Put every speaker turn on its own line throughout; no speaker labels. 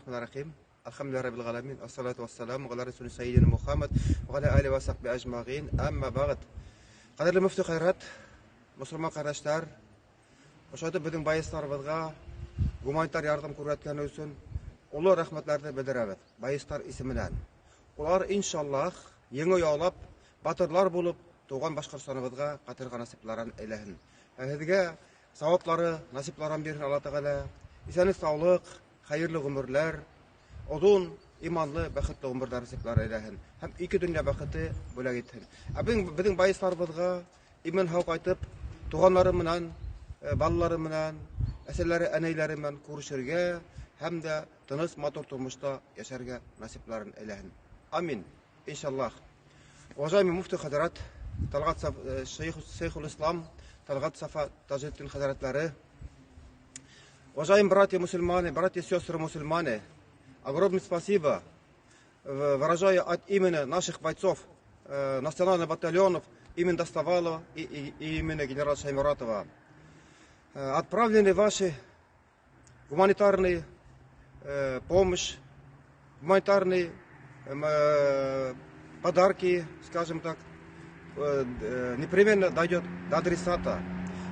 الرحمن الرحيم. الحمد لله رب العالمين، الصلاة والسلام على رسول سيدنا محمد وعلى آله وصحبه أجمعين. Amma bağıt. Kaderli müftü hayrat, Müslüman kardeşler, oşaydı bizim bayıslarımızga humanitar yardım kuruyatken olsun, ulu rahmetlerini bildirabet, bayıslar isiminden. Ular inşallah yeni yağlap, batırlar bulup, doğan Başkırsanımızga katırga nasiplerin eylehin. Hizge savapları, nasiplerin birin Allah Teala, isenlik sağlık, hayırlı ömürler, uzun, imanlı, bəxtli ömürler nasipler eylehin. Hem iki dünya bəxti bula gitsin. Bizim bayıslarımızga iman hak aytıp, doğanlarımla, ballarımla, eserleri, eneylerimle kuruşurga, hem de tınız motor turmuşta yaşarga nasiplerin eylehin. Amin. İnşallah. Уважаемый муфти Хадарат, Талгат Шейхул Ислам, Талгат Сафа Таджиддин Хадаратлары, уважаемые братья мусульмане, братья и сестры мусульмане, огромное спасибо выражаю от имени наших бойцов национальных батальонов, имени Доставалова и имени генерала Шаймуратова. Отправлены ваши гуманитарные помощь, гуманитарные подарки, скажем так, непременно дойдет до адресата.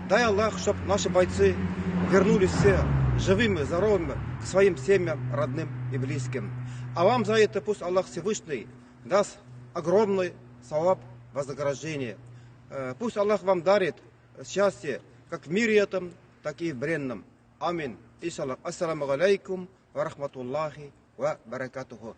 Дай Аллах, чтобы наши бойцы вернулись все живыми, здоровыми к своим семьям, родным и близким. А вам за это пусть Аллах Всевышний даст огромный саваб вознаграждения. Пусть Аллах вам дарит счастье как в мире этом, так и в бренном. Амин. Иншаллах. Ассаламу алейкум ва рахматуллахи ва баракатуху.